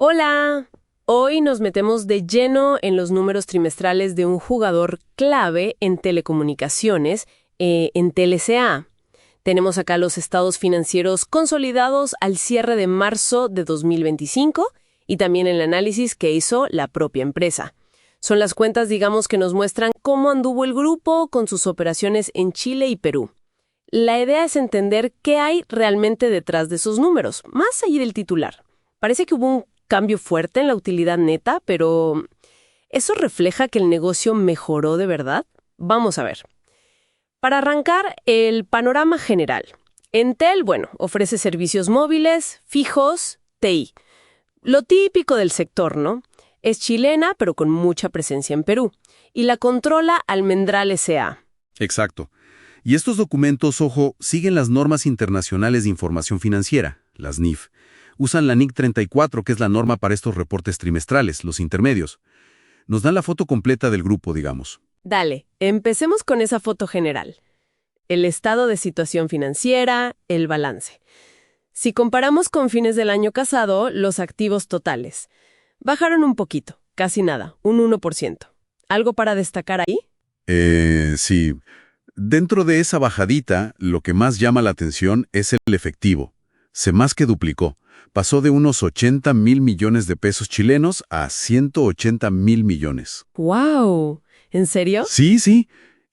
Hola, hoy nos metemos de lleno en los números trimestrales de un jugador clave en telecomunicaciones, en TLCA. Tenemos acá los estados financieros consolidados al cierre de marzo de 2025 y también el análisis que hizo la propia empresa. Son las cuentas, digamos, que nos muestran cómo anduvo el grupo con sus operaciones en Chile y Perú. La idea es entender qué hay realmente detrás de esos números, más allá del titular. Parece que hubo un cambio fuerte en la utilidad neta, pero ¿eso refleja que el negocio mejoró de verdad? Vamos a ver. Para arrancar, el panorama general. Entel, ofrece servicios móviles, fijos, TI. Lo típico del sector, ¿no? Es chilena, pero con mucha presencia en Perú. Y la controla Almendral S.A. Exacto. Y estos documentos, ojo, siguen las normas internacionales de información financiera, las NIF. Usan la NIC 34, que es la norma para estos reportes trimestrales, los intermedios. Nos dan la foto completa del grupo, digamos. Dale, empecemos con esa foto general. El estado de situación financiera, el balance. Si comparamos con fines del año pasado, los activos totales bajaron un poquito, casi nada, un 1%. ¿Algo para destacar ahí? Sí. Dentro de esa bajadita, lo que más llama la atención es el efectivo. Se más que duplicó. Pasó de unos 80,000 millones de pesos chilenos a 180,000 millones. ¡Wow! ¿En serio? Sí.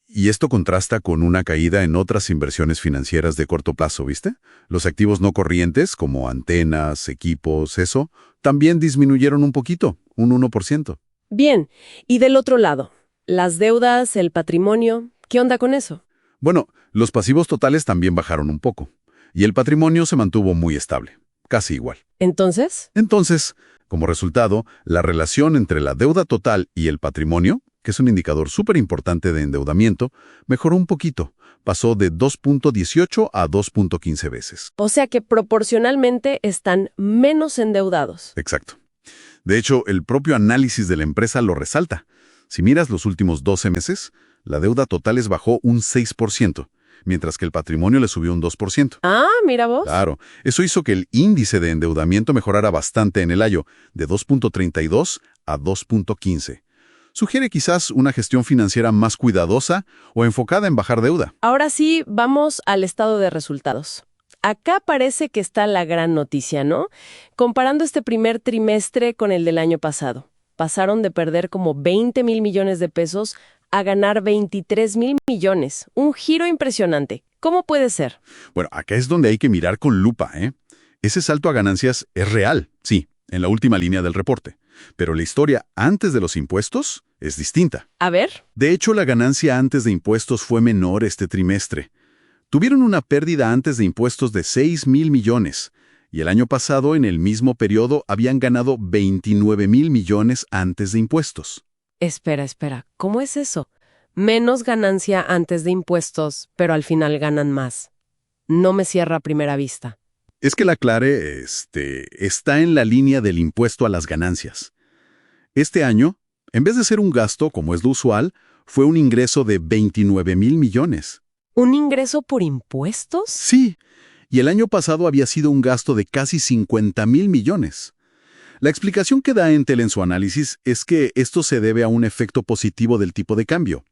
Y esto contrasta con una caída en otras inversiones financieras de corto plazo, ¿viste? Los activos no corrientes, como antenas, equipos, eso, también disminuyeron un poquito, un 1%. Bien, y del otro lado, las deudas, el patrimonio, ¿qué onda con eso? Bueno, los pasivos totales también bajaron un poco, y el patrimonio se mantuvo muy estable, casi igual. ¿Entonces? Entonces, como resultado, la relación entre la deuda total y el patrimonio, que es un indicador súper importante de endeudamiento, mejoró un poquito. Pasó de 2.18 a 2.15 veces. O sea que proporcionalmente están menos endeudados. Exacto. De hecho, el propio análisis de la empresa lo resalta. Si miras los últimos 12 meses, la deuda total les bajó un 6%, mientras que el patrimonio le subió un 2%. Ah, mira vos. Claro, eso hizo que el índice de endeudamiento mejorara bastante en el año, de 2.32 a 2.15. Sugiere quizás una gestión financiera más cuidadosa o enfocada en bajar deuda. Ahora sí, vamos al estado de resultados. Acá parece que está la gran noticia, ¿no? Comparando este primer trimestre con el del año pasado. Pasaron de perder como 20,000 millones de pesos a ganar 23,000 millones. Un giro impresionante. ¿Cómo puede ser? Bueno, acá es donde hay que mirar con lupa, ¿eh? Ese salto a ganancias es real, sí, en la última línea del reporte. Pero la historia antes de los impuestos es distinta. A ver. De hecho, la ganancia antes de impuestos fue menor este trimestre. Tuvieron una pérdida antes de impuestos de 6,000 millones, y el año pasado, en el mismo periodo, habían ganado 29,000 millones antes de impuestos. Espera, ¿cómo es eso? Menos ganancia antes de impuestos, pero al final ganan más. No me cierra a primera vista. Es que la clave está en la línea del impuesto a las ganancias. Este año, en vez de ser un gasto, como es lo usual, fue un ingreso de 29,000 millones. ¿Un ingreso por impuestos? Sí, y el año pasado había sido un gasto de casi 50,000 millones. La explicación que da Entel en su análisis es que esto se debe a un efecto positivo del tipo de cambio.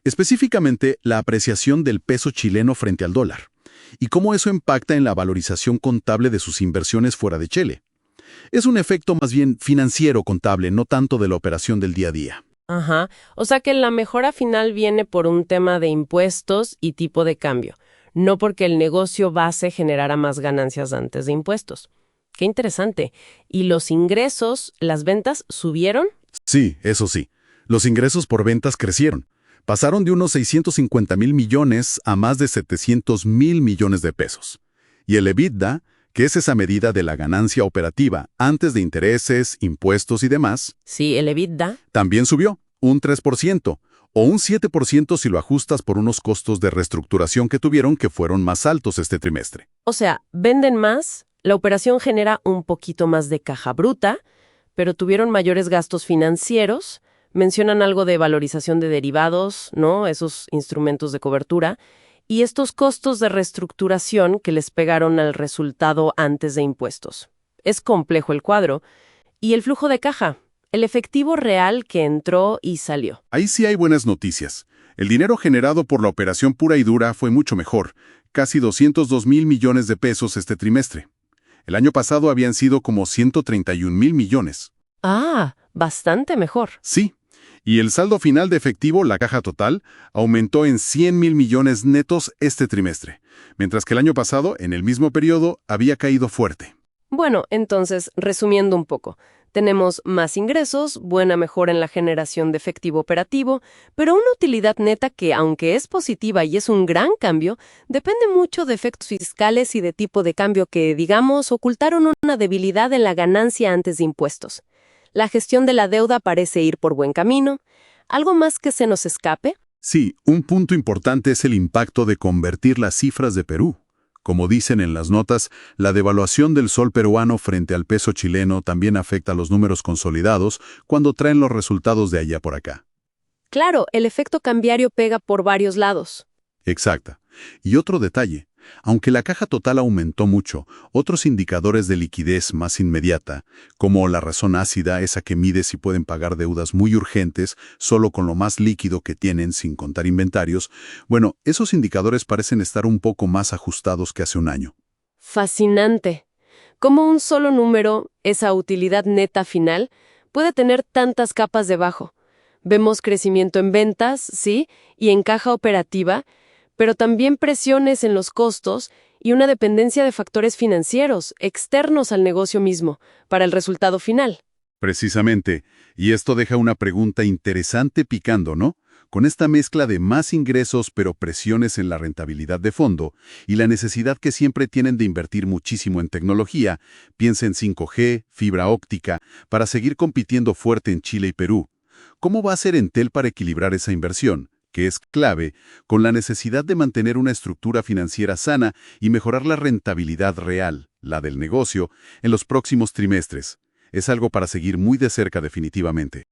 Específicamente, la apreciación del peso chileno frente al dólar, y cómo eso impacta en la valorización contable de sus inversiones fuera de Chile. Es un efecto más bien financiero contable, no tanto de la operación del día a día. Ajá, o sea que la mejora final viene por un tema de impuestos y tipo de cambio, no porque el negocio base generara más ganancias antes de impuestos. Qué interesante. ¿Y los ingresos, las ventas, subieron? Sí, eso sí. Los ingresos por ventas crecieron. Pasaron de unos 650,000 millones a más de 700,000 millones de pesos. Y el EBITDA, que es esa medida de la ganancia operativa antes de intereses, impuestos y demás, Sí, el EBITDA. también subió, un 3%, o un 7% si lo ajustas por unos costos de reestructuración que tuvieron que fueron más altos este trimestre. O sea, venden más, la operación genera un poquito más de caja bruta, pero tuvieron mayores gastos financieros. Mencionan algo de valorización de derivados, ¿no? Esos instrumentos de cobertura. Y estos costos de reestructuración que les pegaron al resultado antes de impuestos. Es complejo el cuadro. ¿Y el flujo de caja? El efectivo real que entró y salió. Ahí sí hay buenas noticias. El dinero generado por la operación pura y dura fue mucho mejor, casi 202.000 millones de pesos este trimestre. El año pasado habían sido como 131.000 millones. Ah, bastante mejor. Sí, y el saldo final de efectivo, la caja total, aumentó en 100.000 millones netos este trimestre, mientras que el año pasado, en el mismo periodo, había caído fuerte. Bueno, entonces, resumiendo un poco, tenemos más ingresos, buena mejora en la generación de efectivo operativo, pero una utilidad neta que, aunque es positiva y es un gran cambio, depende mucho de efectos fiscales y de tipo de cambio que, digamos, ocultaron una debilidad en la ganancia antes de impuestos. La gestión de la deuda parece ir por buen camino. ¿Algo más que se nos escape? Sí, un punto importante es el impacto de convertir las cifras de Perú. Como dicen en las notas, la devaluación del sol peruano frente al peso chileno también afecta a los números consolidados cuando traen los resultados de allá por acá. Claro, el efecto cambiario pega por varios lados. Exacta. Y otro detalle, aunque la caja total aumentó mucho, otros indicadores de liquidez más inmediata, como la razón ácida, esa que mide si pueden pagar deudas muy urgentes solo con lo más líquido que tienen sin contar inventarios, bueno, esos indicadores parecen estar un poco más ajustados que hace un año. Fascinante. Cómo un solo número, esa utilidad neta final, puede tener tantas capas debajo. Vemos crecimiento en ventas, sí, y en caja operativa, pero también presiones en los costos y una dependencia de factores financieros, externos al negocio mismo, para el resultado final. Precisamente, y esto deja una pregunta interesante picando, ¿no? Con esta mezcla de más ingresos pero presiones en la rentabilidad de fondo y la necesidad que siempre tienen de invertir muchísimo en tecnología, piensa en 5G, fibra óptica, para seguir compitiendo fuerte en Chile y Perú. ¿Cómo va a ser Entel para equilibrar esa inversión, que es clave, con la necesidad de mantener una estructura financiera sana y mejorar la rentabilidad real, la del negocio, en los próximos trimestres? Es algo para seguir muy de cerca definitivamente.